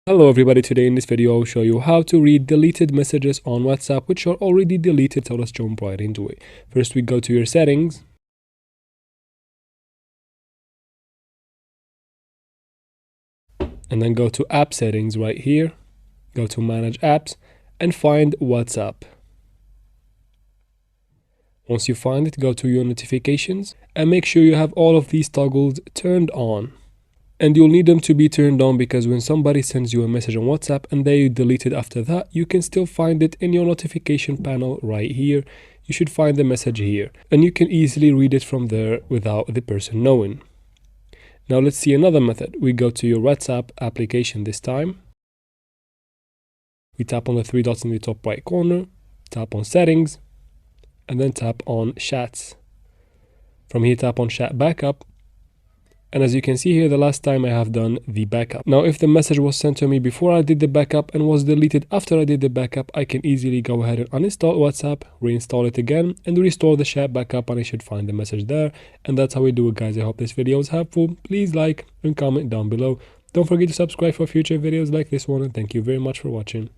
Hello everybody, today in this video I'll show you how to read deleted messages on WhatsApp which are already deleted, so let's jump right into it. First we go to your settings. And then go to app settings right here. Go to manage apps and find WhatsApp. Once you find it, go to your notifications and make sure you have all of these toggles turned on. And you'll need them to be turned on because when somebody sends you a message on WhatsApp and they delete it after that, you can still find it in your notification panel right here. You should find the message here and you can easily read it from there without the person knowing. Now let's see another method. We go to your WhatsApp application this time. We tap on the three dots in the top right corner, tap on settings, and then tap on chats. From here tap on chat backup. And as you can see here, the last time I have done the backup. Now, if the message was sent to me before I did the backup and was deleted after I did the backup, I can easily go ahead and uninstall WhatsApp, reinstall it again, and restore the chat backup, and I should find the message there. And that's how we do it, guys. I hope this video was helpful. Please like and comment down below. Don't forget to subscribe for future videos like this one, and thank you very much for watching.